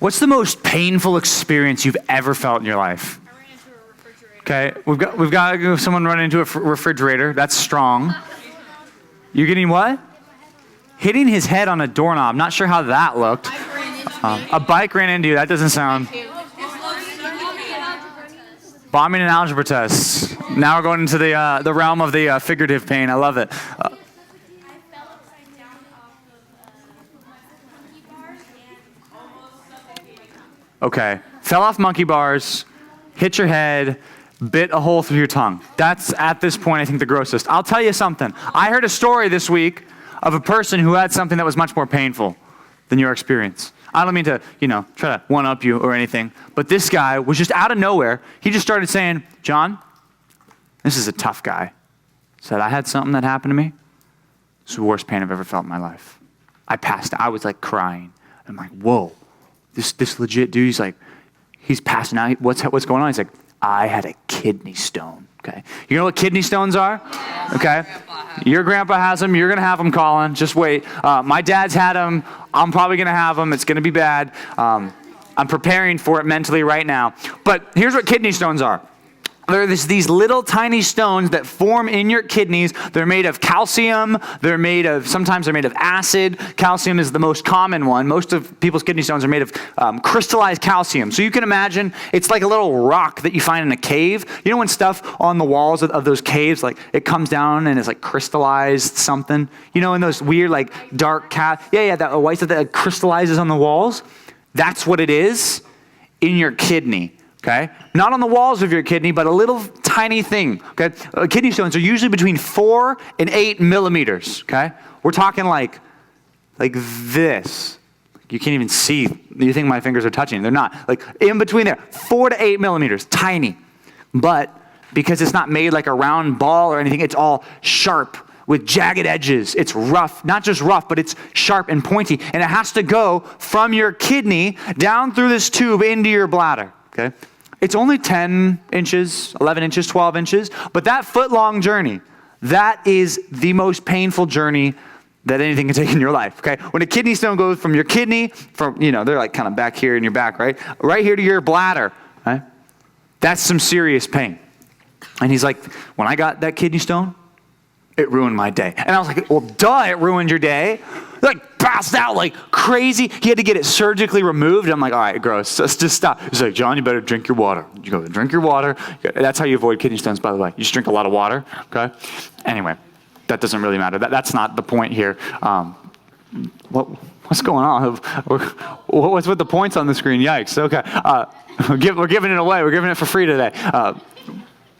What's the most painful experience you've ever felt in your life? I ran into a refrigerator. Okay, we've got someone run into a refrigerator. That's strong. You're getting what? Hitting his head on a doorknob. Not sure how that looked. A bike ran into you. That doesn't sound. Bombing an algebra test. Now we're going into the realm of the figurative pain. I love it. Okay. Fell off monkey bars, hit your head, bit a hole through your tongue. That's, at this point, I think the grossest. I'll tell you something. I heard a story this week of a person who had something that was much more painful than your experience. I don't mean to, try to one-up you or anything, but this guy was just out of nowhere. He just started saying, John, this is a tough guy. Said, I had something that happened to me. It's the worst pain I've ever felt in my life. I passed out. I was like crying. I'm like, whoa. This legit dude, he's passing out. What's going on? He's like, I had a kidney stone. Okay. You know what kidney stones are? Okay. Your grandpa has them. You're going to have them, Colin. Just wait. My dad's had them. I'm probably going to have them. It's going to be bad. I'm preparing for it mentally right now. But here's what kidney stones are. They're these little tiny stones that form in your kidneys. They're made of calcium. Sometimes they're made of acid. Calcium is the most common one. Most of people's kidney stones are made of crystallized calcium. So you can imagine it's like a little rock that you find in a cave. You know when stuff on the walls of those caves, like it comes down and it's like crystallized something? You know, in those weird like dark that white stuff that crystallizes on the walls? That's what it is in your kidney. Okay? Not on the walls of your kidney, but a little tiny thing. Okay? Kidney stones are usually between 4 and 8 millimeters. Okay? We're talking like this. You can't even see. You think my fingers are touching. They're not. Like in between there. 4 to 8 millimeters. Tiny. But because it's not made like a round ball or anything, it's all sharp with jagged edges. It's rough. Not just rough, but it's sharp and pointy. And it has to go from your kidney down through this tube into your bladder. Okay? It's only 10 inches, 11 inches, 12 inches, but that foot-long journey, that is the most painful journey that anything can take in your life, okay? When a kidney stone goes from your kidney, they're like kind of back here in your back, right? Right here to your bladder, right? That's some serious pain. And he's like, when I got that kidney stone, it ruined my day. And I was like, well, duh, it ruined your day. Like, passed out like crazy. He had to get it surgically removed. I'm like, all right, gross. Just stop. He's like, John, you better drink your water. You go drink your water. That's how you avoid kidney stones, by the way. You just drink a lot of water, okay? Anyway, that doesn't really matter. That's not the point here. What's going on? What's with the points on the screen? Yikes. Okay. We're giving it away. We're giving it for free today.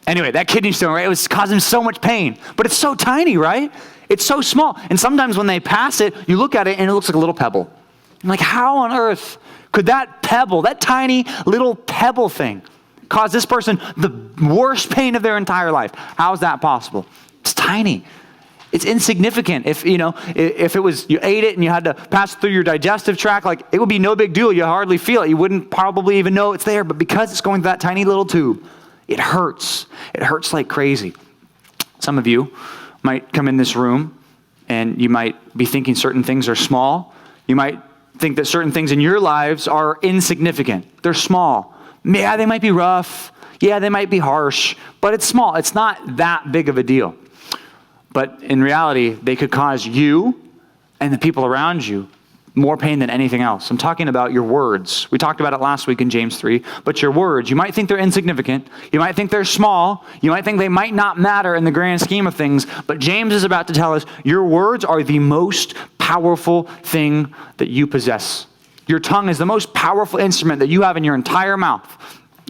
Anyway, that kidney stone, right? It was causing so much pain. But it's so tiny, right? It's so small. And sometimes when they pass it, you look at it and it looks like a little pebble. I'm like, how on earth could that pebble, that tiny little pebble thing, cause this person the worst pain of their entire life? How is that possible? It's tiny. It's insignificant. If it was, you ate it and you had to pass through your digestive tract, like it would be no big deal. You hardly feel it. You wouldn't probably even know it's there. But because it's going through that tiny little tube, it hurts. It hurts like crazy. Some of you might come in this room and you might be thinking certain things are small. You might think that certain things in your lives are insignificant. They're small. Yeah, they might be rough. Yeah, they might be harsh, but it's small. It's not that big of a deal. But in reality, they could cause you and the people around you more pain than anything else. I'm talking about your words. We talked about it last week in James 3, but your words, you might think they're insignificant. You might think they're small. You might think they might not matter in the grand scheme of things, but James is about to tell us your words are the most powerful thing that you possess. Your tongue is the most powerful instrument that you have in your entire mouth.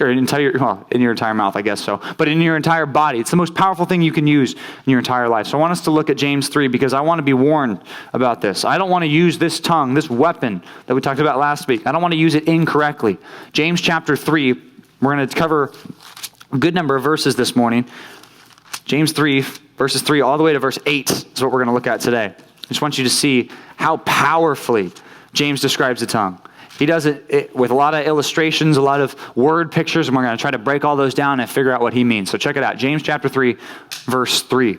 Or in your entire mouth, I guess so. But in your entire body. It's the most powerful thing you can use in your entire life. So I want us to look at James 3 because I want to be warned about this. I don't want to use this tongue, this weapon that we talked about last week. I don't want to use it incorrectly. James chapter 3, we're going to cover a good number of verses this morning. James 3, verses 3 all the way to verse 8 is what we're going to look at today. I just want you to see how powerfully James describes the tongue. He does it with a lot of illustrations, a lot of word pictures, and we're going to try to break all those down and figure out what he means. So check it out. James chapter 3, verse 3.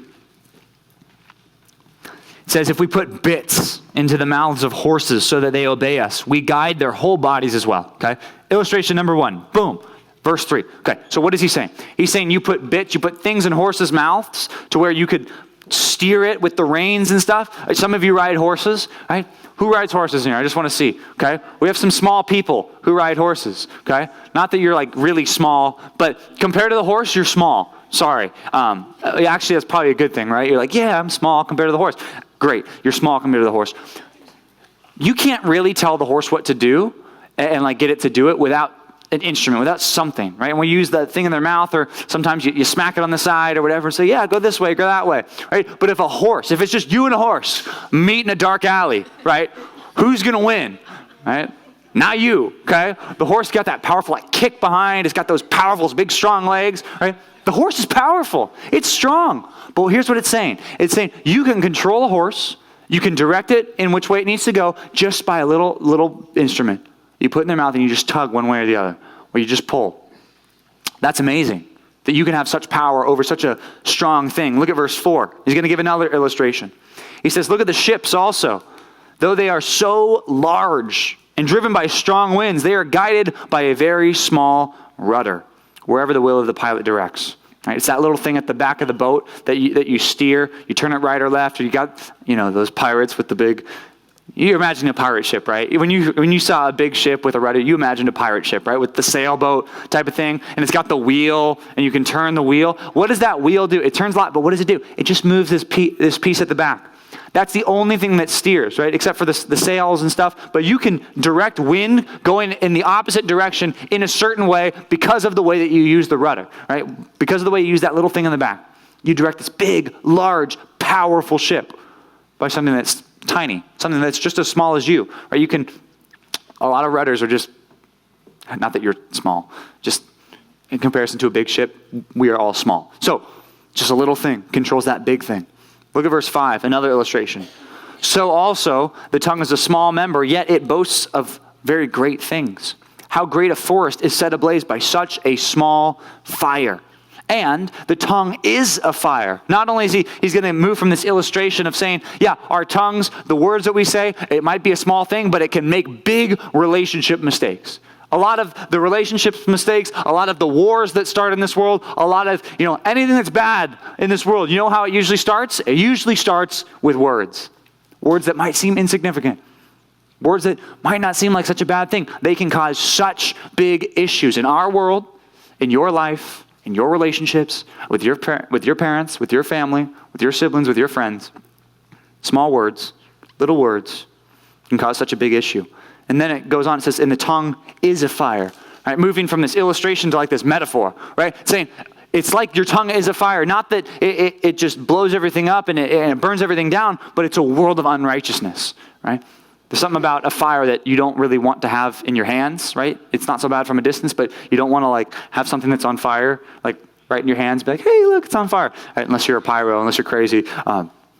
It says, if we put bits into the mouths of horses so that they obey us, we guide their whole bodies as well, okay? Illustration number 1, boom, verse 3. Okay, so what is he saying? He's saying you put bits, you put things in horses' mouths to where you could steer it with the reins and stuff. Some of you ride horses, right? Who rides horses in here? I just want to see, okay? We have some small people who ride horses, okay? Not that you're like really small, but compared to the horse, you're small. Sorry. Actually, that's probably a good thing, right? You're like, yeah, I'm small compared to the horse. Great, you're small compared to the horse. You can't really tell the horse what to do and like get it to do it without an instrument, without something, right? And we use that thing in their mouth, or sometimes you smack it on the side or whatever and say, yeah, go this way, go that way, right? But if it's just you and a horse meet in a dark alley, right? Who's going to win, right? Not you, okay? The horse got that powerful like kick behind. It's got those powerful, big, strong legs, right? The horse is powerful. It's strong. But here's what it's saying. It's saying you can control a horse. You can direct it in which way it needs to go just by a little instrument. You put it in their mouth and you just tug one way or the other, or you just pull. That's amazing that you can have such power over such a strong thing. Look at verse 4. He's going to give another illustration. He says, look at the ships also. Though they are so large and driven by strong winds, they are guided by a very small rudder, wherever the will of the pilot directs. Right? It's that little thing at the back of the boat that you steer. You turn it right or left, or you got, those pirates with the big. You imagine a pirate ship, right? When you saw a big ship with a rudder, you imagined a pirate ship, right? With the sailboat type of thing, and it's got the wheel, and you can turn the wheel. What does that wheel do? It turns a lot, but what does it do? It just moves this piece at the back. That's the only thing that steers, right? Except for the sails and stuff. But you can direct wind going in the opposite direction in a certain way because of the way that you use the rudder, right? Because of the way you use that little thing in the back. You direct this big, large, powerful ship by something that's tiny, something that's just as small as you, right? A lot of rudders are just, not that you're small, just in comparison to a big ship, we are all small. So, just a little thing controls that big thing. Look at verse 5, another illustration. So also, the tongue is a small member, yet it boasts of very great things. How great a forest is set ablaze by such a small fire. And the tongue is a fire. Not only is he's going to move from this illustration of saying, yeah, our tongues, the words that we say, it might be a small thing, but it can make big relationship mistakes. A lot of the relationships mistakes, a lot of the wars that start in this world, a lot of, anything that's bad in this world, you know how it usually starts? It usually starts with words. Words that might seem insignificant. Words that might not seem like such a bad thing. They can cause such big issues in our world, in your life, in your relationships, with your parents, with your family, with your siblings, with your friends. Small words, little words can cause such a big issue. And then it goes on, it says, and the tongue is a fire. Right? Moving from this illustration to like this metaphor, right? Saying, it's like your tongue is a fire. Not that it just blows everything up and it burns everything down, but it's a world of unrighteousness, right? There's something about a fire that you don't really want to have in your hands, right? It's not so bad from a distance, but you don't want to like have something that's on fire, like right in your hands, be like, hey, look, it's on fire. Right? Unless you're a pyro, unless you're crazy,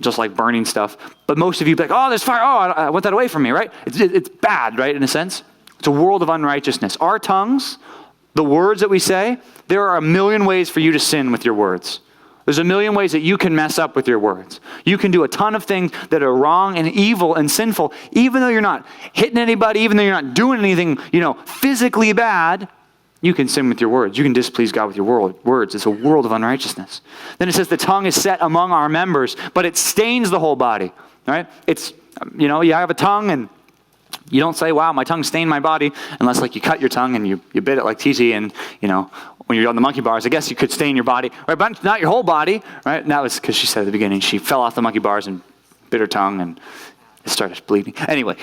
just like burning stuff. But most of you be like, oh, there's fire. Oh, I want that away from me, right? It's bad, right, in a sense. It's a world of unrighteousness. Our tongues, the words that we say, there are a million ways for you to sin with your words. There's a million ways that you can mess up with your words. You can do a ton of things that are wrong and evil and sinful, even though you're not hitting anybody, even though you're not doing anything, physically bad. You can sin with your words. You can displease God with your words. It's a world of unrighteousness. Then it says the tongue is set among our members, but it stains the whole body, right? It's, you have a tongue and you don't say, wow, my tongue stained my body, unless like you cut your tongue and you bit it like TT and, when you're on the monkey bars, I guess you could stain your body, right? But not your whole body, right? And that was because she said at the beginning, she fell off the monkey bars and bit her tongue and it started bleeding. Anyway,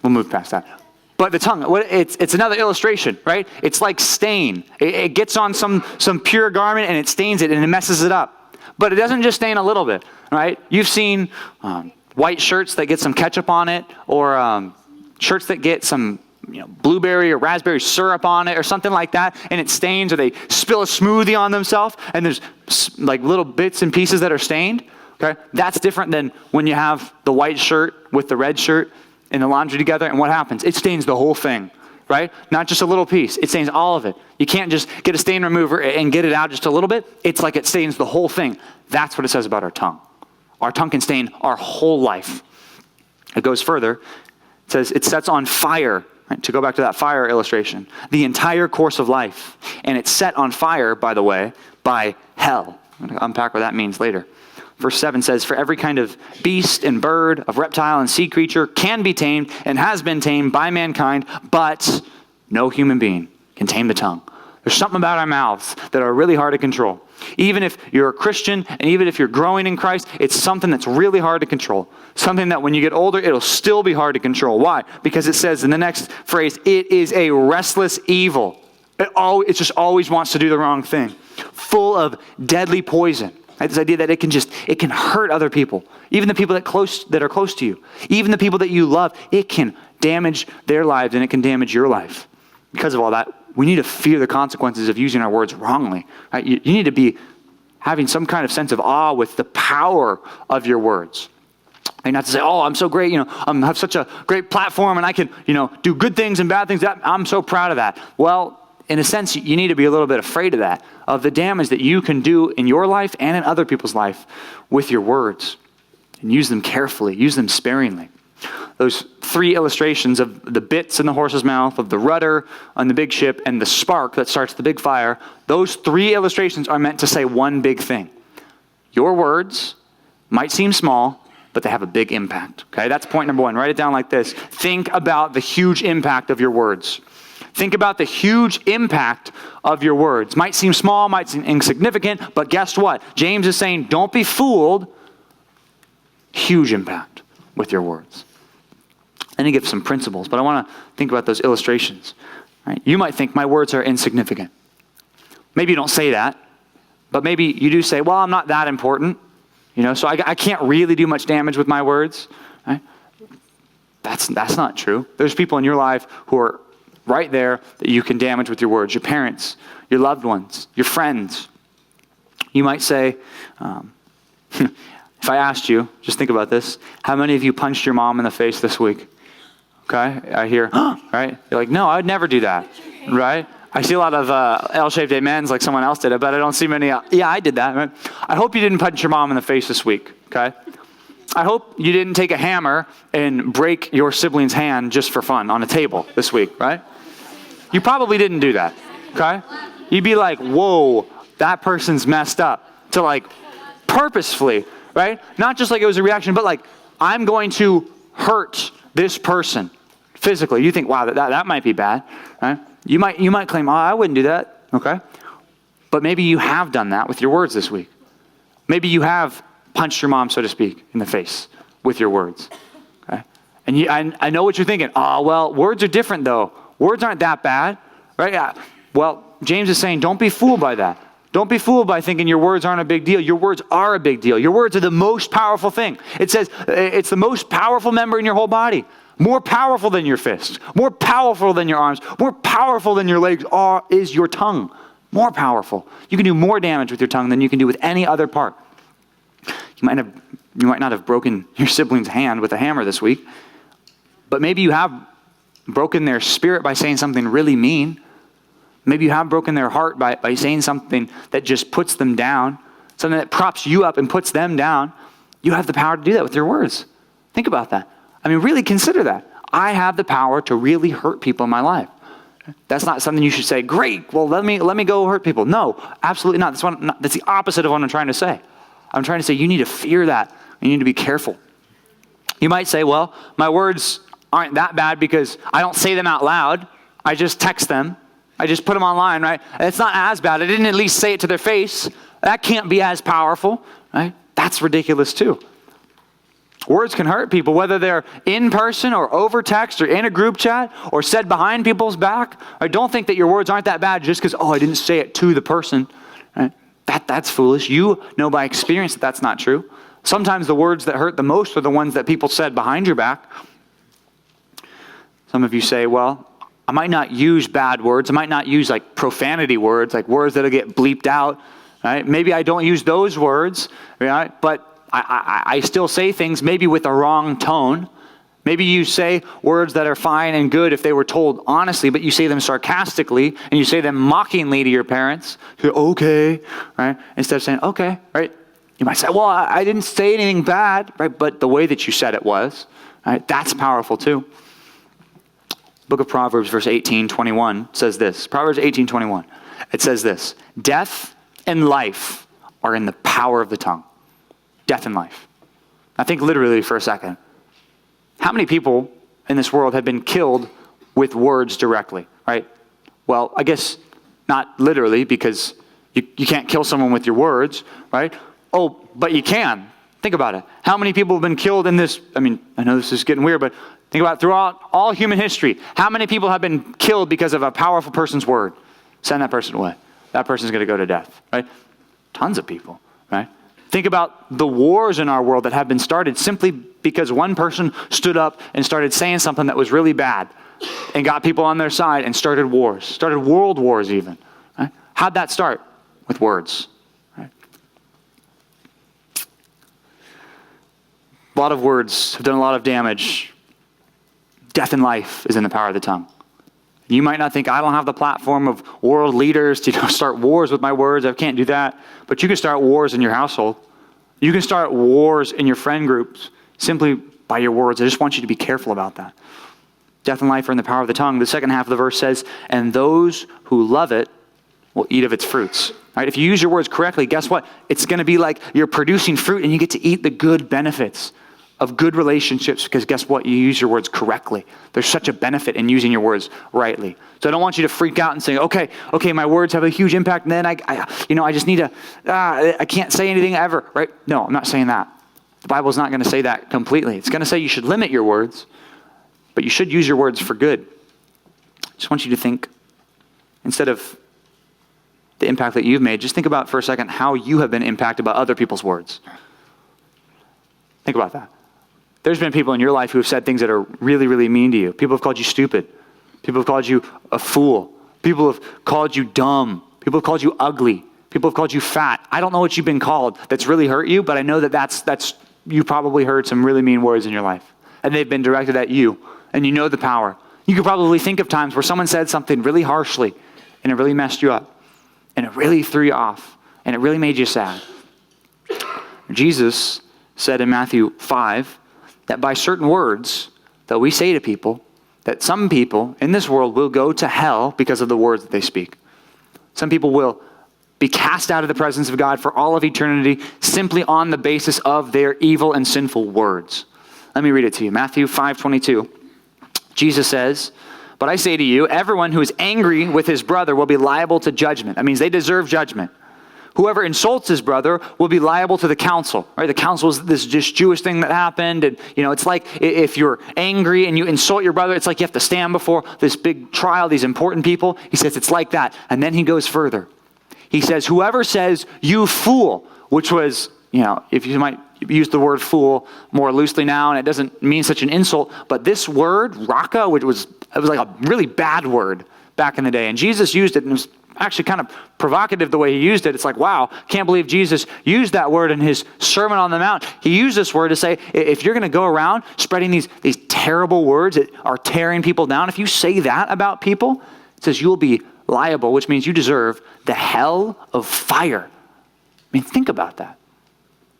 we'll move past that. But the tongue, it's another illustration, right? It's like stain. It gets on some pure garment and it stains it and it messes it up. But it doesn't just stain a little bit, right? You've seen white shirts that get some ketchup on it, or shirts that get some blueberry or raspberry syrup on it or something like that, and it stains, or they spill a smoothie on themselves and there's like little bits and pieces that are stained. Okay, that's different than when you have the white shirt with the red shirt in the laundry together, and what happens? It stains the whole thing, right? Not just a little piece. It stains all of it. You can't just get a stain remover and get it out just a little bit. It's like it stains the whole thing. That's what it says about our tongue. Our tongue can stain our whole life. It goes further. It says it sets on fire, right? To go back to that fire illustration, the entire course of life. And it's set on fire, by the way, by hell. I'm going to unpack what that means later. Verse 7 says, for every kind of beast and bird, of reptile and sea creature can be tamed and has been tamed by mankind, but no human being can tame the tongue. There's something about our mouths that are really hard to control. Even if you're a Christian and even if you're growing in Christ, it's something that's really hard to control. Something that when you get older, it'll still be hard to control. Why? Because it says in the next phrase, it is a restless evil. It just always wants to do the wrong thing. Full of deadly poison. This idea that it can hurt other people. Even the people that are close to you. Even the people that you love, it can damage their lives and it can damage your life. Because of all that, we need to fear the consequences of using our words wrongly. Right? You need to be having some kind of sense of awe with the power of your words. And not to say, oh, I'm so great, I have such a great platform and I can, do good things and bad things. I'm so proud of that. Well, in a sense, you need to be a little bit afraid of that, of the damage that you can do in your life and in other people's life with your words. And use them carefully, use them sparingly. Those 3 illustrations of the bits in the horse's mouth, of the rudder on the big ship, and the spark that starts the big fire, those 3 illustrations are meant to say one big thing. Your words might seem small, but they have a big impact. Okay, that's point number 1. Write it down like this. Think about the huge impact of your words. Think about the huge impact of your words. Might seem small, might seem insignificant, but guess what? James is saying, don't be fooled. Huge impact with your words. Then he gives some principles, but I want to think about those illustrations. Right? You might think my words are insignificant. Maybe you don't say that, but maybe you do say, well, I'm not that important, so I can't really do much damage with my words. Right? That's not true. There's people in your life who are right there that you can damage with your words. Your parents, your loved ones, your friends. You might say, if I asked you, just think about this, how many of you punched your mom in the face this week? Okay, I hear, right? You're like, no, I would never do that, right? I see a lot of L-shaped amens like someone else did it, but I don't see many, yeah, I did that. Right? I hope you didn't punch your mom in the face this week, okay? I hope you didn't take a hammer and break your sibling's hand just for fun on a table this week, right? You probably didn't do that, okay? You'd be like, whoa, that person's messed up. To like, purposefully, right? Not just like it was a reaction, but like, I'm going to hurt this person physically. You think, wow, that might be bad, right? You might claim, oh, I wouldn't do that, okay? But maybe you have done that with your words this week. Maybe you have punched your mom, so to speak, in the face with your words, okay? And I know what you're thinking. Oh, well, words are different though. Words aren't that bad, right? Yeah. Well, James is saying, don't be fooled by that. Don't be fooled by thinking your words aren't a big deal. Your words are a big deal. Your words are the most powerful thing. It says it's the most powerful member in your whole body. More powerful than your fists. More powerful than your arms. More powerful than your legs is your tongue. More powerful. You can do more damage with your tongue than you can do with any other part. You might not have broken your sibling's hand with a hammer this week, but maybe you have broken their spirit by saying something really mean. Maybe you have broken their heart by saying something that just puts them down, something that props you up and puts them down. You have the power to do that with your words. Think about that. I mean, really consider that. I have the power to really hurt people in my life. That's not something you should say, great, well, let me go hurt people. No, absolutely not. That's the opposite of what I'm trying to say. I'm trying to say you need to fear that. You need to be careful. You might say, well, my words aren't that bad because I don't say them out loud. I just text them. I just put them online, right? It's not as bad. I didn't at least say it to their face. That can't be as powerful, right? That's ridiculous too. Words can hurt people, whether they're in person or over text or in a group chat or said behind people's back. I don't think that your words aren't that bad just because, I didn't say it to the person. Right? That's foolish. You know by experience that that's not true. Sometimes the words that hurt the most are the ones that people said behind your back. Some of you say, well, I might not use bad words. I might not use like profanity words, like words that'll get bleeped out. Right? Maybe I don't use those words, right? But I still say things maybe with a wrong tone. Maybe you say words that are fine and good if they were told honestly, but you say them sarcastically and you say them mockingly to your parents. You say, okay, right? Instead of saying, okay, right? You might say, well, I didn't say anything bad, right? But the way that you said it was, right? That's powerful too. Book of Proverbs, verse 18:21 says this. Proverbs 18:21. It says this: death and life are in the power of the tongue. Death and life. I think literally for a second. How many people in this world have been killed with words directly, right? Well, I guess not literally, because you can't kill someone with your words, right? Oh, but you can. Think about it. How many people have been killed in this? I mean, I know this is getting weird, but think about it. Throughout all human history, how many people have been killed because of a powerful person's word? Send that person away. That person's going to go to death, right? Tons of people, right? Think about the wars in our world that have been started simply because one person stood up and started saying something that was really bad and got people on their side and started wars, started world wars even. Right? How'd that start? With words. Right? A lot of words have done a lot of damage. Death and life is in the power of the tongue. You might not think, I don't have the platform of world leaders to start wars with my words. I can't do that. But you can start wars in your household. You can start wars in your friend groups simply by your words. I just want you to be careful about that. Death and life are in the power of the tongue. The second half of the verse says, and those who love it will eat of its fruits. Right? If you use your words correctly, guess what? It's going to be like you're producing fruit and you get to eat the good benefits of good relationships, because guess what? You use your words correctly. There's such a benefit in using your words rightly. So I don't want you to freak out and say, okay, my words have a huge impact, and then I just need to, I can't say anything ever, right? No, I'm not saying that. The Bible's not going to say that completely. It's going to say you should limit your words, but you should use your words for good. I just want you to think, instead of the impact that you've made, just think about for a second how you have been impacted by other people's words. Think about that. There's been people in your life who have said things that are really, really mean to you. People have called you stupid. People have called you a fool. People have called you dumb. People have called you ugly. People have called you fat. I don't know what you've been called that's really hurt you, but I know that that's you probably heard some really mean words in your life. And they've been directed at you. And you know the power. You could probably think of times where someone said something really harshly, and it really messed you up. And it really threw you off. And it really made you sad. Jesus said in Matthew 5, that by certain words that we say to people, that some people in this world will go to hell because of the words that they speak. Some people will be cast out of the presence of God for all of eternity simply on the basis of their evil and sinful words. Let me read it to you. Matthew 5:22. Jesus says, but I say to you, everyone who is angry with his brother will be liable to judgment. That means they deserve judgment. Whoever insults his brother will be liable to the council. Right? The council is this just Jewish thing that happened. And, it's like if you're angry and you insult your brother, it's like you have to stand before this big trial, these important people. He says it's like that. And then he goes further. He says, whoever says, you fool, which was, if you might use the word fool more loosely now, and it doesn't mean such an insult, but this word, raka, it was like a really bad word back in the day. And Jesus used it, and it was actually kind of provocative the way he used it. It's like, wow, can't believe Jesus used that word in his Sermon on the Mount. He used this word to say, if you're going to go around spreading these terrible words that are tearing people down, if you say that about people, it says you'll be liable, which means you deserve the hell of fire. I mean, think about that.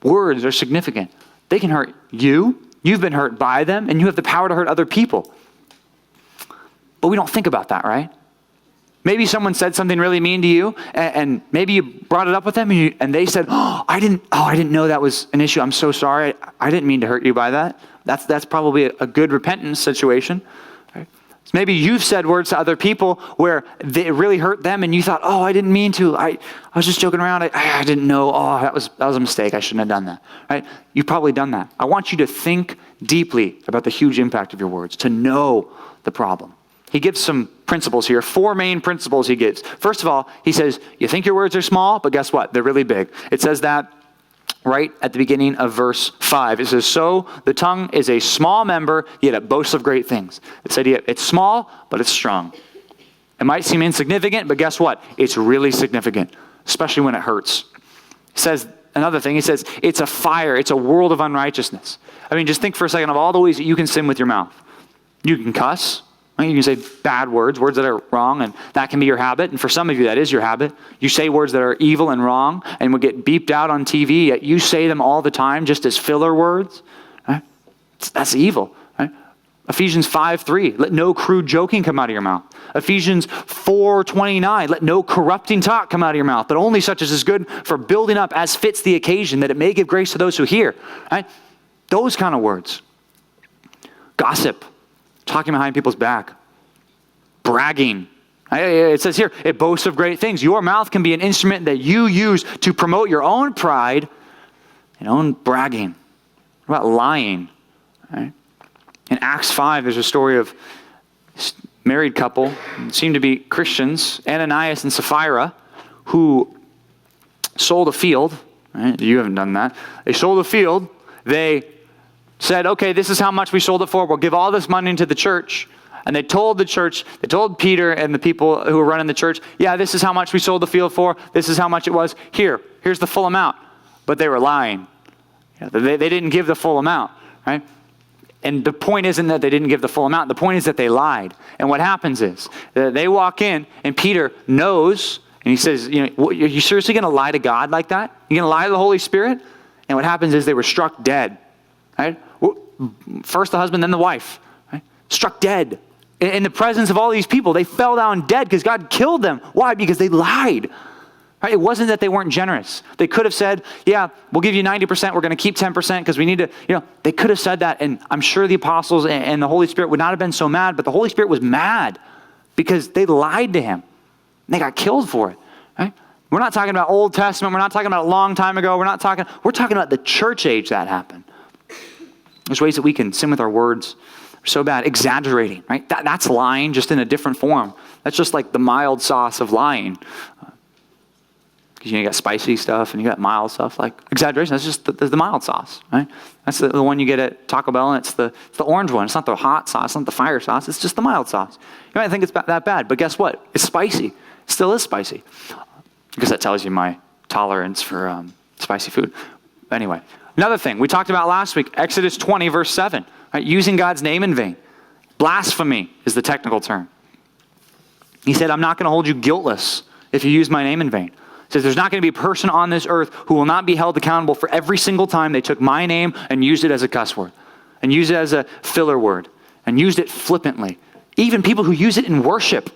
Words are significant. They can hurt you. You've been hurt by them, and you have the power to hurt other people. But we don't think about that, right? Maybe someone said something really mean to you, and maybe you brought it up with them, and they said, I didn't know that was an issue. I'm so sorry. I didn't mean to hurt you by that. That's probably a good repentance situation. Right? So maybe you've said words to other people where it really hurt them, and you thought, I didn't mean to. I was just joking around. I didn't know. That was a mistake. I shouldn't have done that. Right? You've probably done that. I want you to think deeply about the huge impact of your words, to know the problem. He gives some principles here, 4 main principles he gives. First of all, he says, you think your words are small, but guess what? They're really big. It says that right at the beginning of verse 5. It says, so the tongue is a small member, yet it boasts of great things. It's the idea, it's small, but it's strong. It might seem insignificant, but guess what? It's really significant, especially when it hurts. He says another thing, he says, it's a fire, it's a world of unrighteousness. I mean, just think for a second of all the ways that you can sin with your mouth. You can cuss. You can say bad words that are wrong, and that can be your habit. And for some of you, that is your habit. You say words that are evil and wrong and will get beeped out on TV, yet you say them all the time just as filler words. Right? That's evil. Right? Ephesians 5:3, let no crude joking come out of your mouth. Ephesians 4:29, let no corrupting talk come out of your mouth, but only such as is good for building up as fits the occasion, that it may give grace to those who hear. Right? Those kind of words. Gossip. Talking behind people's back. Bragging. It says here, it boasts of great things. Your mouth can be an instrument that you use to promote your own pride and own bragging. What about lying? Right? In Acts 5, there's a story of a married couple, seemed to be Christians, Ananias and Sapphira, who sold a field. Right? You haven't done that. They sold a field. They said, okay, this is how much we sold it for. We'll give all this money to the church. And they told the church, they told Peter and the people who were running the church, yeah, this is how much we sold the field for. This is how much it was. Here's the full amount. But they were lying. They didn't give the full amount, right? And the point isn't that they didn't give the full amount. The point is that they lied. And what happens is they walk in and Peter knows, and he says, are you seriously going to lie to God like that? You're going to lie to the Holy Spirit? And what happens is they were struck dead. Right? First the husband, then the wife. Right? Struck dead. In the presence of all these people, they fell down dead because God killed them. Why? Because they lied. Right? It wasn't that they weren't generous. They could have said, yeah, we'll give you 90%. We're going to keep 10% because we need to, they could have said that. And I'm sure the apostles and the Holy Spirit would not have been so mad, but the Holy Spirit was mad because they lied to him. And they got killed for it. Right? We're not talking about Old Testament. We're not talking about a long time ago. We're talking about the church age that happened. There's ways that we can sin with our words. We're so bad. Exaggerating, right? That's lying, just in a different form. That's just like the mild sauce of lying. Because you got spicy stuff and you got mild stuff. Like exaggeration, that's just the mild sauce, right? That's the one you get at Taco Bell, and it's the orange one. It's not the hot sauce, it's not the fire sauce. It's just the mild sauce. You might think it's that bad, but guess what? It's spicy. It still is spicy. Because that tells you my tolerance for spicy food. Anyway. Another thing we talked about last week, Exodus 20, verse 7, right? Using God's name in vain. Blasphemy is the technical term. He said, I'm not going to hold you guiltless if you use my name in vain. He says, there's not going to be a person on this earth who will not be held accountable for every single time they took my name and used it as a cuss word, and used it as a filler word, and used it flippantly. Even people who use it in worship.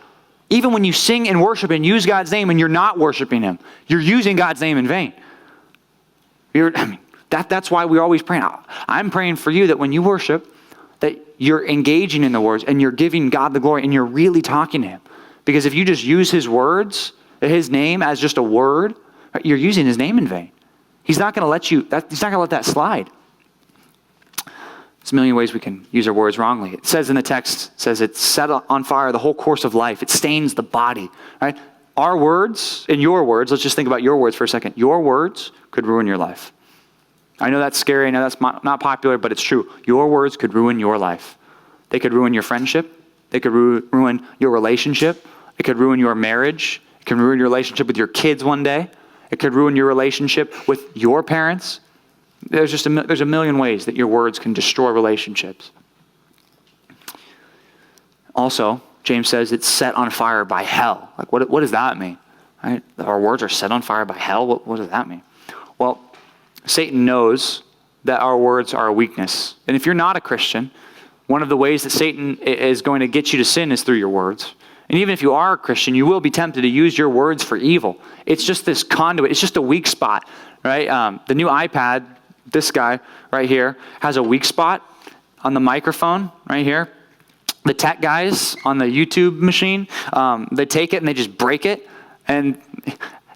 Even when you sing in worship and use God's name and you're not worshiping him, you're using God's name in vain. That's why we're always praying. I'm praying for you that when you worship, that you're engaging in the words and you're giving God the glory and you're really talking to him. Because if you just use his words, his name as just a word, you're using his name in vain. He's not going to let he's not going to let that slide. There's a million ways we can use our words wrongly. It says in the text, it set on fire the whole course of life. It stains the body, right? Our words and your words, let's just think about your words for a second. Your words could ruin your life. I know that's scary. I know that's not popular, but it's true. Your words could ruin your life. They could ruin your friendship. They could ruin your relationship. It could ruin your marriage. It can ruin your relationship with your kids one day. It could ruin your relationship with your parents. There's a million ways that your words can destroy relationships. Also, James says it's set on fire by hell. Like, what does that mean? Right? Our words are set on fire by hell? What does that mean? Well, Satan knows that our words are a weakness. And if you're not a Christian, one of the ways that Satan is going to get you to sin is through your words. And even if you are a Christian, you will be tempted to use your words for evil. It's just this conduit. It's just a weak spot, right? The new iPad, this guy right here, has a weak spot on the microphone right here. The tech guys on the YouTube machine, they take it and they just break it. And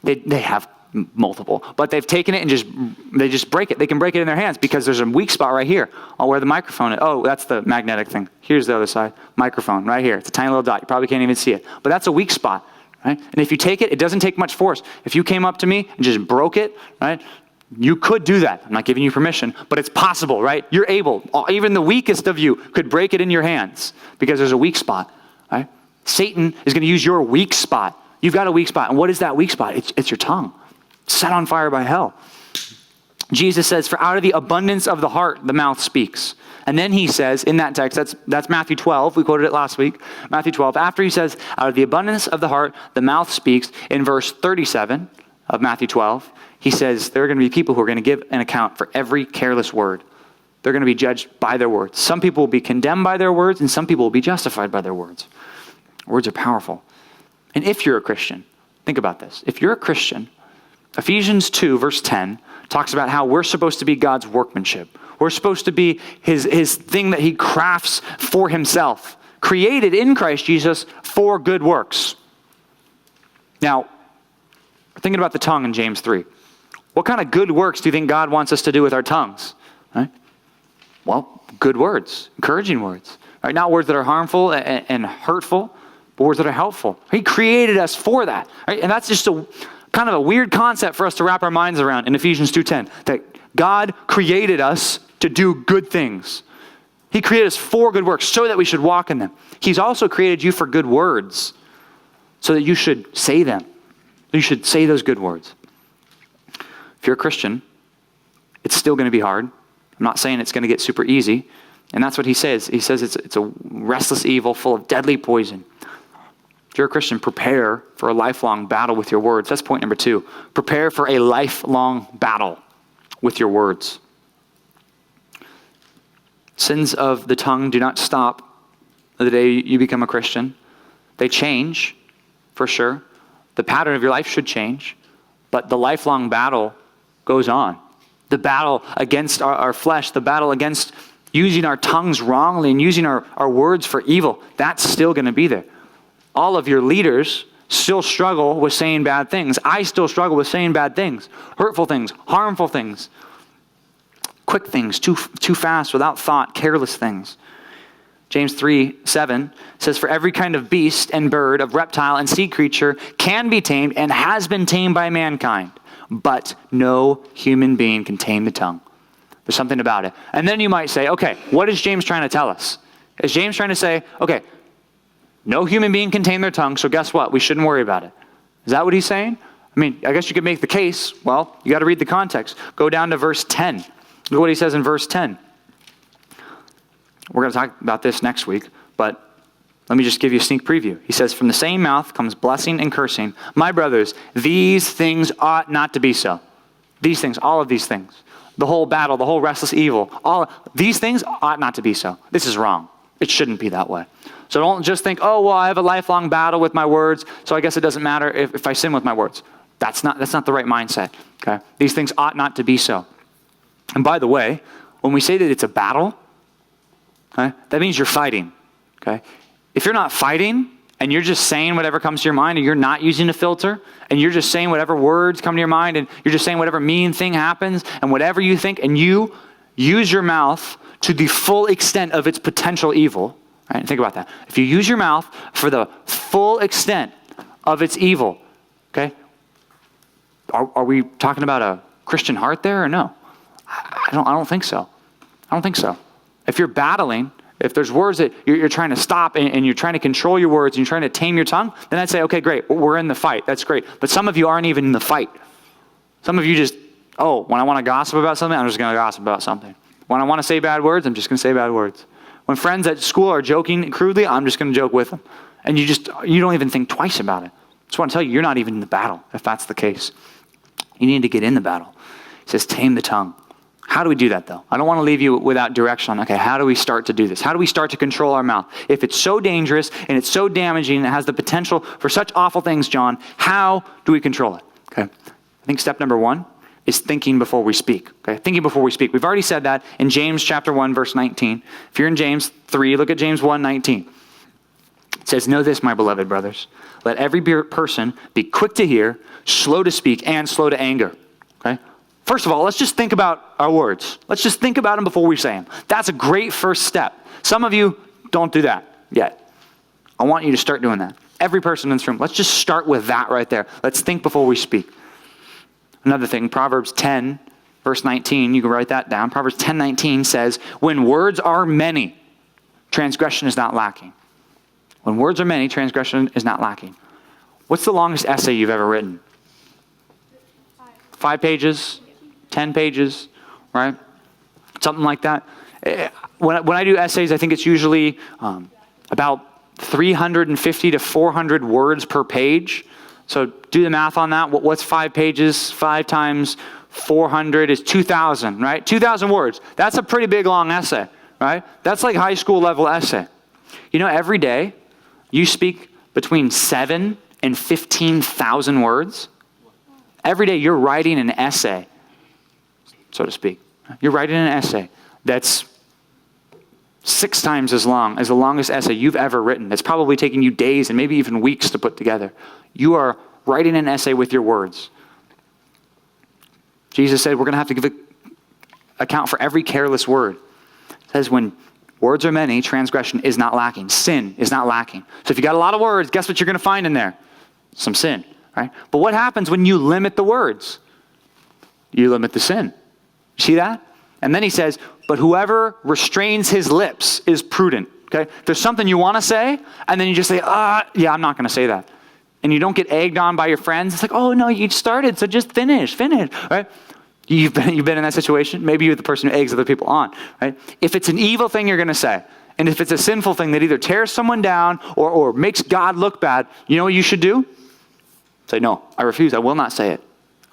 they have multiple, but they've taken it and they just break it. They can break it in their hands because there's a weak spot right here on where the microphone is. Oh, that's the magnetic thing. Here's the other side. Microphone right here. It's a tiny little dot. You probably can't even see it, but that's a weak spot, right? And if you take it, it doesn't take much force. If you came up to me and just broke it, right? You could do that. I'm not giving you permission, but it's possible, right? You're able. Even the weakest of you could break it in your hands because there's a weak spot, right? Satan is going to use your weak spot. You've got a weak spot. And what is that weak spot? It's your tongue. Set on fire by hell. Jesus says, for out of the abundance of the heart, the mouth speaks. And then he says, in that text, that's Matthew 12. We quoted it last week. Matthew 12. After he says, out of the abundance of the heart, the mouth speaks. In verse 37 of Matthew 12, he says, there are going to be people who are going to give an account for every careless word. They're going to be judged by their words. Some people will be condemned by their words, and some people will be justified by their words. Words are powerful. And if you're a Christian, think about this. If you're a Christian, Ephesians 2, verse 10, talks about how we're supposed to be God's workmanship. We're supposed to be his thing that he crafts for himself, created in Christ Jesus for good works. Now, thinking about the tongue in James 3. What kind of good works do you think God wants us to do with our tongues? Right? Well, good words, encouraging words. Right? Not words that are harmful and hurtful, but words that are helpful. He created us for that. Right? And that's just a kind of a weird concept for us to wrap our minds around in Ephesians 2:10, that God created us to do good things. He created us for good works so that we should walk in them. He's also created you for good words so that you should say them. You should say those good words. If you're a Christian, it's still going to be hard. I'm not saying it's going to get super easy. And that's what he says. He says it's a restless evil full of deadly poison. If you're a Christian, prepare for a lifelong battle with your words. That's point number 2. Prepare for a lifelong battle with your words. Sins of the tongue do not stop the day you become a Christian. They change, for sure. The pattern of your life should change, but the lifelong battle goes on. The battle against our flesh, the battle against using our tongues wrongly and using our words for evil, that's still going to be there. All of your leaders still struggle with saying bad things. I still struggle with saying bad things, hurtful things, harmful things, quick things, too fast, without thought, careless things. James 3:7 says, for every kind of beast and bird, of reptile and sea creature can be tamed and has been tamed by mankind, but no human being can tame the tongue. There's something about it. And then you might say, okay, what is James trying to tell us? Is James trying to say, okay, no human being can tame their tongue, so guess what? We shouldn't worry about it. Is that what he's saying? I mean, I guess you could make the case. Well, you got to read the context. Go down to verse 10. Look at what he says in verse 10. We're going to talk about this next week, but let me just give you a sneak preview. He says, from the same mouth comes blessing and cursing. My brothers, these things ought not to be so. These things, all of these things. The whole battle, the whole restless evil, all these things ought not to be so. This is wrong. It shouldn't be that way. So don't just think, oh, well, I have a lifelong battle with my words, so I guess it doesn't matter if I sin with my words. That's not the right mindset. Okay? These things ought not to be so. And by the way, when we say that it's a battle, okay, that means you're fighting. Okay? If you're not fighting and you're just saying whatever comes to your mind and you're not using a filter and you're just saying whatever words come to your mind and you're just saying whatever mean thing happens and whatever you think and you use your mouth to the full extent of its potential evil, right? Think about that. If you use your mouth for the full extent of its evil, okay, are we talking about a Christian heart there or no? I don't think so. I don't think so. If you're battling, if there's words that you're trying to stop and you're trying to control your words and you're trying to tame your tongue, then I'd say, okay, great, we're in the fight. That's great. But some of you aren't even in the fight. Some of you just, when I want to gossip about something, I'm just going to gossip about something. When I want to say bad words, I'm just going to say bad words. When friends at school are joking crudely, I'm just going to joke with them. And you don't even think twice about it. I just want to tell you, you're not even in the battle, if that's the case. You need to get in the battle. It says, tame the tongue. How do we do that, though? I don't want to leave you without direction on, okay, how do we start to do this? How do we start to control our mouth? If it's so dangerous and it's so damaging and it has the potential for such awful things, John, how do we control it? Okay. I think step number 1 is thinking before we speak. Okay, thinking before we speak. We've already said that in James chapter 1, verse 19. If you're in James 3, look at James 1:19. It says, know this, my beloved brothers. Let every person be quick to hear, slow to speak, and slow to anger. Okay? First of all, let's just think about our words. Let's just think about them before we say them. That's a great first step. Some of you don't do that yet. I want you to start doing that. Every person in this room, let's just start with that right there. Let's think before we speak. Another thing, Proverbs 10, verse 19, you can write that down. Proverbs 10:19 says, when words are many, transgression is not lacking. When words are many, transgression is not lacking. What's the longest essay you've ever written? 5 pages? 10 10 pages, right? Something like that. When I do essays, I think it's usually about 350 to 400 words per page. So do the math on that. What's 5 pages? 5 times 400 is 2,000, right? 2,000 words. That's a pretty big long essay, right? That's like high school level essay. You know, every day you speak between 7 and 15,000 words. Every day you're writing an essay, so to speak. You're writing an essay that's 6 times as long as the longest essay you've ever written. That's probably taking you days and maybe even weeks to put together. You are writing an essay with your words. Jesus said we're going to have to give account for every careless word. It says when words are many, transgression is not lacking. Sin is not lacking. So if you got a lot of words, guess what you're going to find in there? Some sin, right? But what happens when you limit the words? You limit the sin. See that? And then he says, but whoever restrains his lips is prudent. Okay? There's something you want to say, and then you just say, yeah, I'm not going to say that. And you don't get egged on by your friends. It's like, oh, no, you started, so just finish, right? You've been in that situation. Maybe you're the person who eggs other people on, right? If it's an evil thing you're going to say, and if it's a sinful thing that either tears someone down or makes God look bad, you know what you should do? Say, no, I refuse. I will not say it.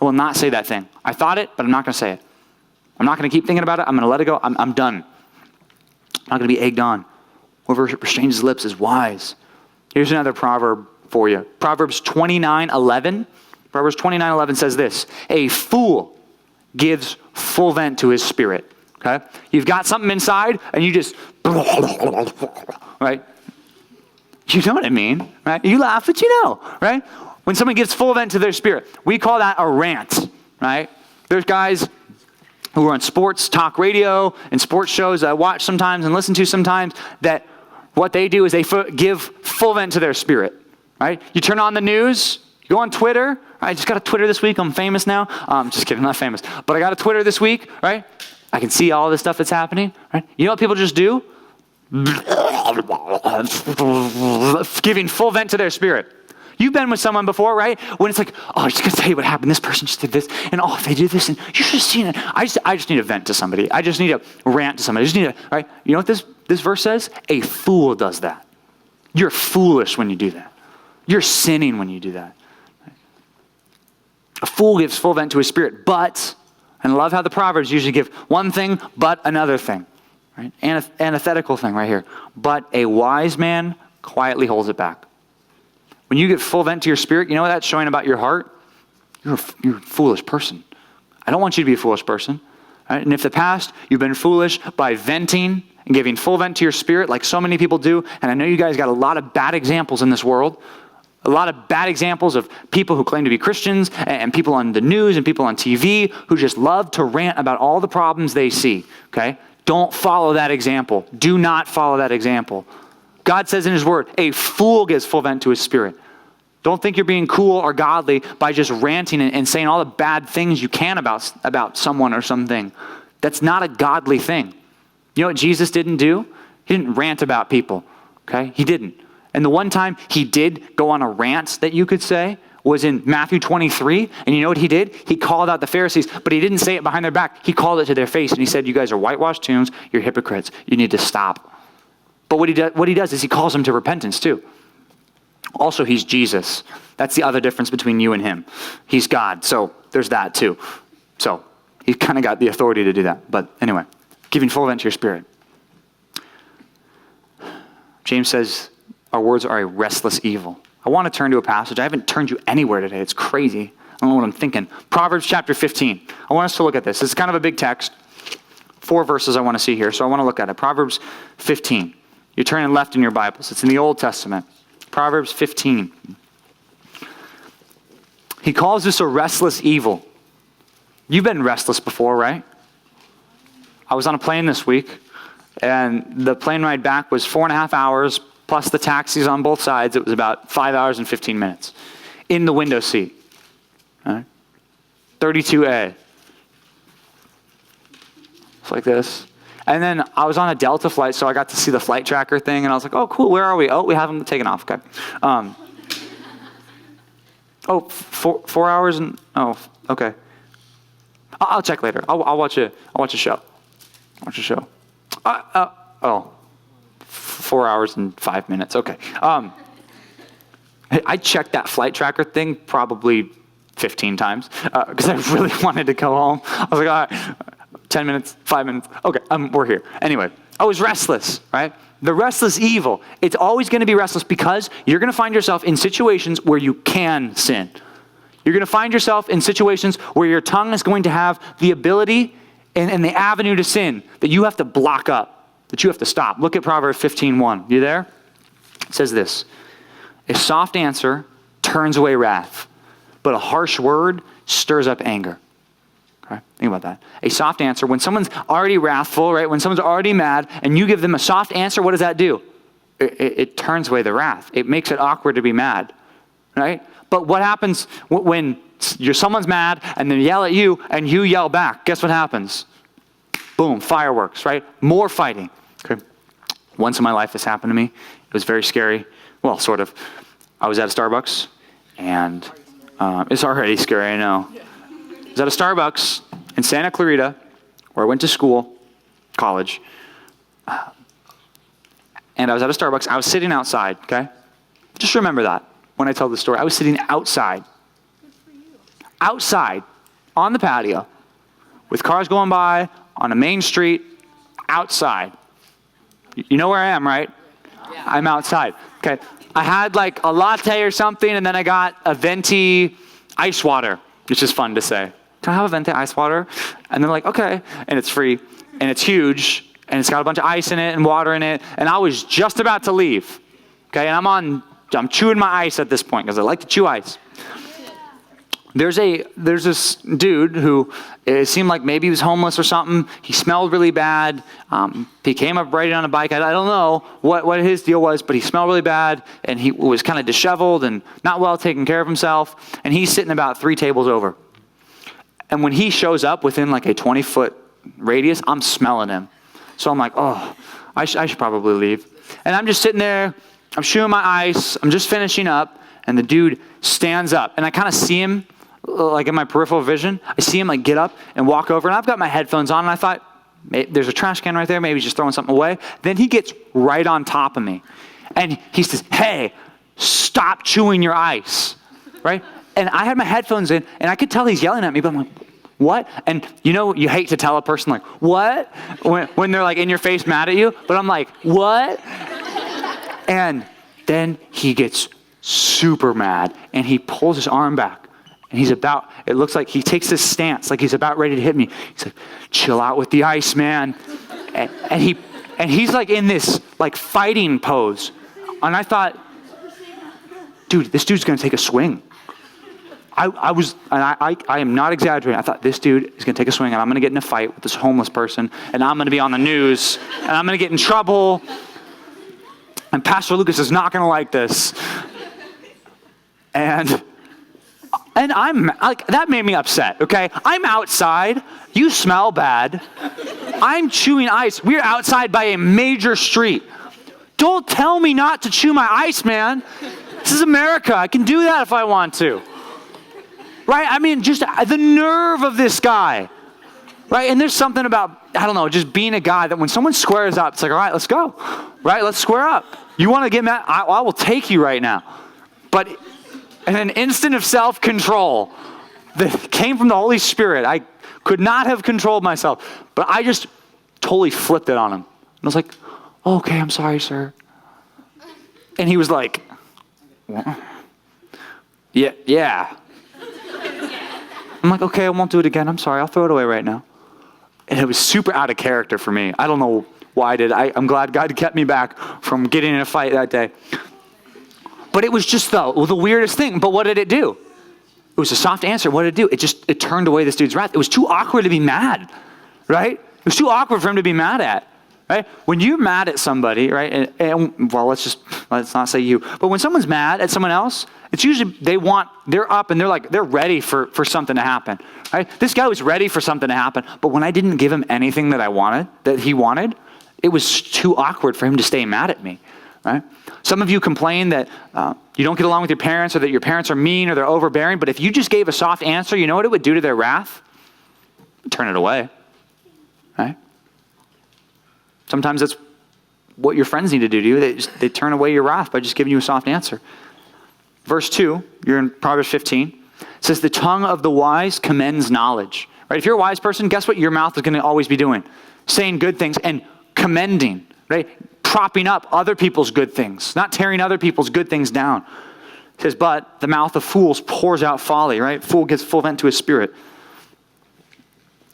I will not say that thing. I thought it, but I'm not going to say it. I'm not going to keep thinking about it. I'm going to let it go. I'm done. I'm not going to be egged on. Whoever restrains his lips is wise. Here's another proverb for you. Proverbs 29:11. Proverbs 29:11 says this: a fool gives full vent to his spirit. Okay? You've got something inside and you just, right? You know what I mean, right? You laugh, but you know, right? When someone gives full vent to their spirit, we call that a rant, right? There's guys who are on sports talk radio and sports shows that I watch sometimes and listen to sometimes, that what they do is they give full vent to their spirit, right? You turn on the news, you go on Twitter. I just got a Twitter this week. I'm famous now. Just kidding, I'm not famous. But I got a Twitter this week, right? I can see all this stuff that's happening, right? You know what people just do? Giving full vent to their spirit. You've been with someone before, right? When it's like, oh, I'm just going to tell you what happened. This person just did this. And oh, they did this. And you should have seen it. I just need to vent to somebody. I just need to rant to somebody. I just need to, right? You know what this verse says? A fool does that. You're foolish when you do that. You're sinning when you do that. A fool gives full vent to his spirit, but, and I love how the Proverbs usually give one thing, but another thing, right? Antithetical thing right here. But a wise man quietly holds it back. When you give full vent to your spirit, you know what that's showing about your heart? You're a foolish person. I don't want you to be a foolish person. Right? And if the past you've been foolish by venting and giving full vent to your spirit like so many people do, and I know you guys got a lot of bad examples in this world, a lot of bad examples of people who claim to be Christians and people on the news and people on TV who just love to rant about all the problems they see, okay? Don't follow that example. Do not follow that example. God says in his word, a fool gives full vent to his spirit. Don't think you're being cool or godly by just ranting and saying all the bad things you can about someone or something. That's not a godly thing. You know what Jesus didn't do? He didn't rant about people, okay? He didn't. And the one time he did go on a rant that you could say was in Matthew 23. And you know what he did? He called out the Pharisees, but he didn't say it behind their back. He called it to their face and he said, you guys are whitewashed tombs. You're hypocrites. You need to stop. But what he does is he calls them to repentance too. Also, he's Jesus. That's the other difference between you and him. He's God. So there's that too. So he's kind of got the authority to do that. But anyway, giving full vent to your spirit. James says, our words are a restless evil. I want to turn to a passage. I haven't turned you anywhere today. It's crazy. I don't know what I'm thinking. Proverbs chapter 15. I want us to look at this. It's kind of a big text. 4 verses I want to see here. So I want to look at it. Proverbs 15. You're turning left in your Bibles. It's in the Old Testament. Proverbs 15. He calls this a restless evil. You've been restless before, right? I was on a plane this week, and the plane ride back was 4.5 hours, plus the taxis on both sides. It was about 5 hours and 15 minutes in the window seat. All right? 32A. It's like this. And then I was on a Delta flight, so I got to see the flight tracker thing, and I was like, oh, cool, where are we? Oh, we haven't taken off. Okay. 4 hours and, oh, okay. I'll check later. I'll watch a show. Watch a show. 4 hours and 5 minutes. Okay. I checked that flight tracker thing probably 15 times because I really wanted to go home. I was like, all right, 10 minutes, 5 minutes. Okay, we're here. Anyway, I was restless, right? The restless evil. It's always going to be restless because you're going to find yourself in situations where you can sin. You're going to find yourself in situations where your tongue is going to have the ability and the avenue to sin that you have to block up, that you have to stop. Look at Proverbs 15:1. You there? It says this: a soft answer turns away wrath, but a harsh word stirs up anger. Okay? Think about that. A soft answer, when someone's already wrathful, right? When someone's already mad, and you give them a soft answer, what does that do? It turns away the wrath. It makes it awkward to be mad, right? But what happens when someone's mad and they yell at you and you yell back? Guess what happens? Boom, fireworks, right? More fighting. Okay. Once in my life this happened to me. It was very scary. Well, sort of. I was at a Starbucks, and it's already scary, I know. I was at a Starbucks in Santa Clarita, where I went to school, college. And I was at a Starbucks. I was sitting outside, okay? Just remember that when I tell the story. I was sitting outside. Outside, on the patio, with cars going by, on a main street, outside. You know where I am, right? Yeah. I'm outside. Okay. I had like a latte or something, and then I got a venti ice water, which is fun to say. Can I have a venti ice water? And they're like, okay. And it's free, and it's huge, and it's got a bunch of ice in it and water in it. And I was just about to leave. Okay. And I'm chewing my ice at this point because I like to chew ice. There's this dude who, it seemed like maybe he was homeless or something. He smelled really bad. He came up riding on a bike. I don't know what his deal was, but he smelled really bad, and he was kind of disheveled and not well taking care of himself. And he's sitting about 3 tables over. And when he shows up within like a 20-foot radius, I'm smelling him. So I'm like, oh, I should probably leave. And I'm just sitting there. I'm chewing my ice. I'm just finishing up. And the dude stands up. And I kind of see him, like in my peripheral vision. I see him like get up and walk over. And I've got my headphones on. And I thought, there's a trash can right there. Maybe he's just throwing something away. Then he gets right on top of me. And he says, hey, stop chewing your ice. Right? And I had my headphones in. And I could tell he's yelling at me. But I'm like, what? And you know, you hate to tell a person like, what? When they're like in your face mad at you. But I'm like, what? And then he gets super mad, and he pulls his arm back, and it looks like he takes this stance, like he's about ready to hit me. He's like, chill out with the ice, man. And he's like in this like fighting pose. And I thought, dude, this dude's going to take a swing. I am not exaggerating. I thought, this dude is going to take a swing, and I'm going to get in a fight with this homeless person, and I'm going to be on the news, and I'm going to get in trouble. And Pastor Lucas is not going to like this. And I'm like, that made me upset, okay? I'm outside. You smell bad. I'm chewing ice. We're outside by a major street. Don't tell me not to chew my ice, man. This is America. I can do that if I want to. Right? I mean, just the nerve of this guy. Right? And there's something about, I don't know, just being a guy that when someone squares up, it's like, all right, let's go. Right? Let's square up. You want to get mad? I will take you right now. But in an instant of self-control that came from the Holy Spirit, I could not have controlled myself. But I just totally flipped it on him. And I was like, oh, okay, I'm sorry, sir. And he was like, what? Yeah. I'm like, okay, I won't do it again. I'm sorry. I'll throw it away right now. And it was super out of character for me. I don't know why I did. I'm glad God kept me back from getting in a fight that day. But it was just the weirdest thing. But what did it do? It was a soft answer. What did it do? It turned away this dude's wrath. It was too awkward to be mad, right? It was too awkward for him to be mad at, right? When you're mad at somebody, right? And well, let's not say you. But when someone's mad at someone else, it's usually they're up and they're ready for something to happen, right? This guy was ready for something to happen. But when I didn't give him anything that he wanted, it was too awkward for him to stay mad at me, right? Some of you complain that you don't get along with your parents or that your parents are mean or they're overbearing. But if you just gave a soft answer, you know what it would do to their wrath? turn it away, right? Sometimes that's what your friends need to do to you. They turn away your wrath by just giving you a soft answer. Verse 2, you're in Proverbs 15. It says, the tongue of the wise commends knowledge. Right? If you're a wise person, guess what your mouth is going to always be doing? Saying good things and commending, right? Propping up other people's good things, not tearing other people's good things down. It says, but the mouth of fools pours out folly, right? Fool gives full vent to his spirit.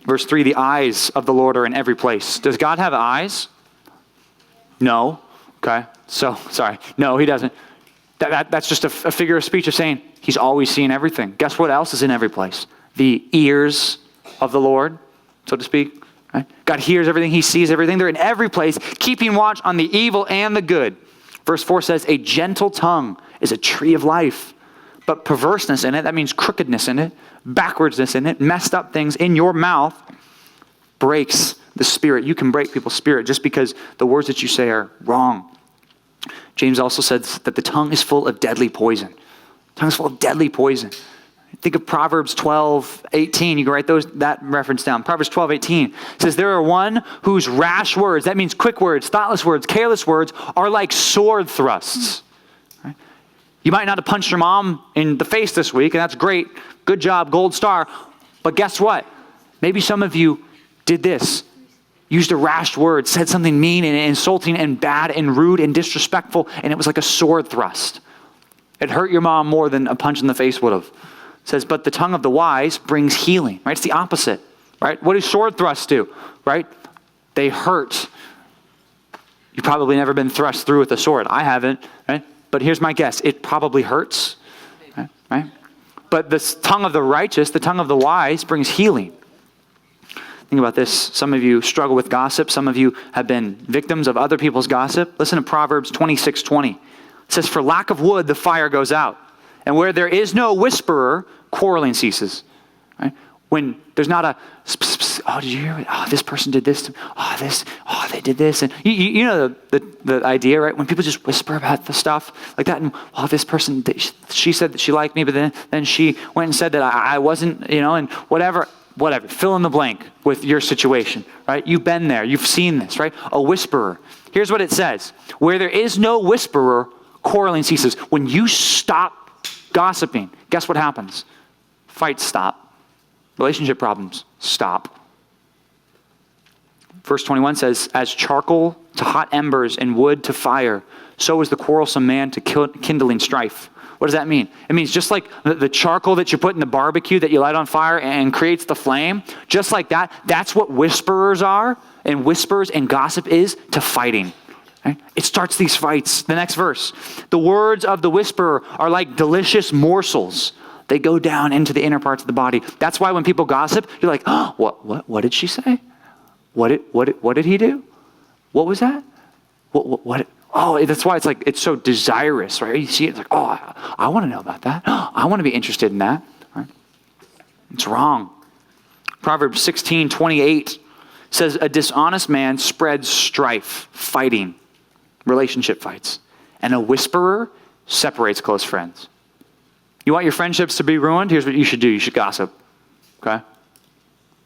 Verse 3, the eyes of the Lord are in every place. Does God have eyes? No. Okay. So, sorry. No, he doesn't. That's just a figure of speech of saying he's always seeing everything. Guess what else is in every place? The ears of the Lord, so to speak. Right? God hears everything. He sees everything. They're in every place, keeping watch on the evil and the good. Verse 4 says, a gentle tongue is a tree of life, but perverseness in it, that means crookedness in it, backwardsness in it, messed up things in your mouth breaks the spirit. You can break people's spirit just because the words that you say are wrong. James also says that the tongue is full of deadly poison. The tongue is full of deadly poison. Think of Proverbs 12:18. You can write that reference down. Proverbs 12:18 says, there are one whose rash words, that means quick words, thoughtless words, careless words, are like sword thrusts. Right? You might not have punched your mom in the face this week, and that's great. Good job, gold star. But guess what? Maybe some of you did this. Used a rash word, said something mean and insulting and bad and rude and disrespectful, and it was like a sword thrust. It hurt your mom more than a punch in the face would have. It says, but the tongue of the wise brings healing, right? It's the opposite, right? What do sword thrusts do, right? They hurt. You've probably never been thrust through with a sword. I haven't, right? But here's my guess. It probably hurts, right? But the tongue of the righteous, the tongue of the wise brings healing. Think about this. Some of you struggle with gossip. Some of you have been victims of other people's gossip. Listen to Proverbs 26:20. It says, for lack of wood, the fire goes out. And where there is no whisperer, quarreling ceases. Right? When there's not a, oh, did you hear it? Oh, this person did this. Oh, they did this. And you know the idea, right? When people just whisper about the stuff like that. And, oh, this person, she said that she liked me, but then she went and said that I wasn't, and whatever, fill in the blank with your situation, right? You've been there. You've seen this, right? A whisperer. Here's what it says. Where there is no whisperer, quarreling ceases. When you stop gossiping, guess what happens? Fights stop. Relationship problems stop. Verse 21 says, as charcoal to hot embers and wood to fire, so is the quarrelsome man to kindling strife. What does that mean? It means just like the charcoal that you put in the barbecue that you light on fire and creates the flame, just like that, that's what whisperers are, and whispers and gossip is to fighting. Right? It starts these fights. The next verse, the words of the whisperer are like delicious morsels. They go down into the inner parts of the body. That's why when people gossip, you're like, oh, what did she say? What did he do? What was that? What? Oh, that's why it's so desirous, right? You see it, it's like, oh, I want to know about that. I want to be interested in that. Right? It's wrong. Proverbs 16:28 says, a dishonest man spreads strife, fighting, relationship fights. And a whisperer separates close friends. You want your friendships to be ruined? Here's what you should do. You should gossip. Okay?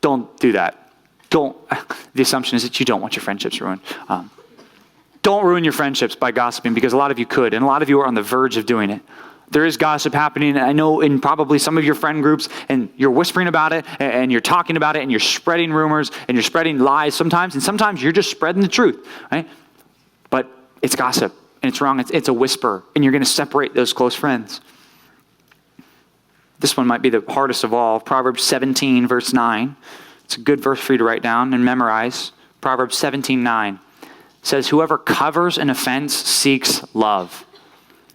Don't do that. The assumption is that you don't want your friendships ruined. Don't ruin your friendships by gossiping, because a lot of you could, and a lot of you are on the verge of doing it. There is gossip happening, I know, in probably some of your friend groups, and you're whispering about it, and you're talking about it, and you're spreading rumors, and you're spreading lies sometimes, and sometimes you're just spreading the truth, right? But it's gossip, and it's wrong. It's a whisper, and you're going to separate those close friends. This one might be the hardest of all. Proverbs 17, verse 9. It's a good verse for you to write down and memorize. Proverbs 17:9 says, whoever covers an offense seeks love.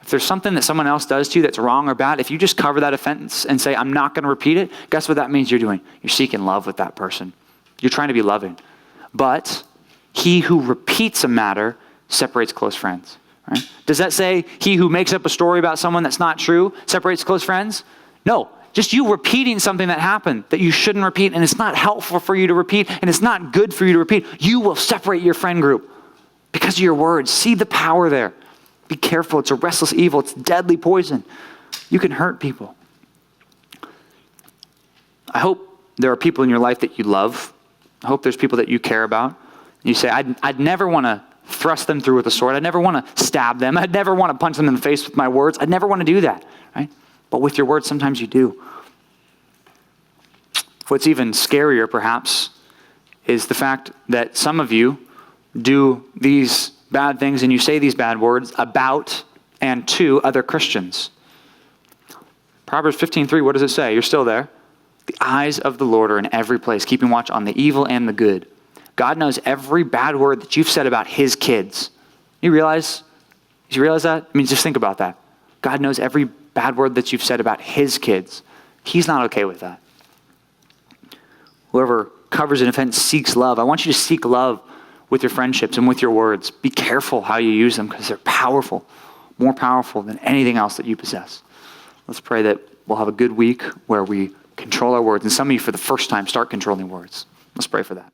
If there's something that someone else does to you that's wrong or bad, if you just cover that offense and say, I'm not going to repeat it, guess what that means you're doing? You're seeking love with that person. You're trying to be loving. But he who repeats a matter separates close friends. Right? Does that say he who makes up a story about someone that's not true separates close friends? No. Just you repeating something that happened that you shouldn't repeat, and it's not helpful for you to repeat, and it's not good for you to repeat. You will separate your friend group because of your words. See the power there. Be careful. It's a restless evil. It's deadly poison. You can hurt people. I hope there are people in your life that you love. I hope there's people that you care about. You say, I'd never want to thrust them through with a sword. I'd never want to stab them. I'd never want to punch them in the face with my words. I'd never want to do that, right? But with your words, sometimes you do. What's even scarier, perhaps, is the fact that some of you do these bad things and you say these bad words about and to other Christians. Proverbs 15:3, what does it say? You're still there. The eyes of the Lord are in every place, keeping watch on the evil and the good. God knows every bad word that you've said about his kids. You realize that? I mean, just think about that. God knows every bad word that you've said about his kids. He's not okay with that. Whoever covers an offense seeks love. I want you to seek love with your friendships and with your words. Be careful how you use them because they're powerful, more powerful than anything else that you possess. Let's pray that we'll have a good week where we control our words. And some of you, for the first time, start controlling words. Let's pray for that.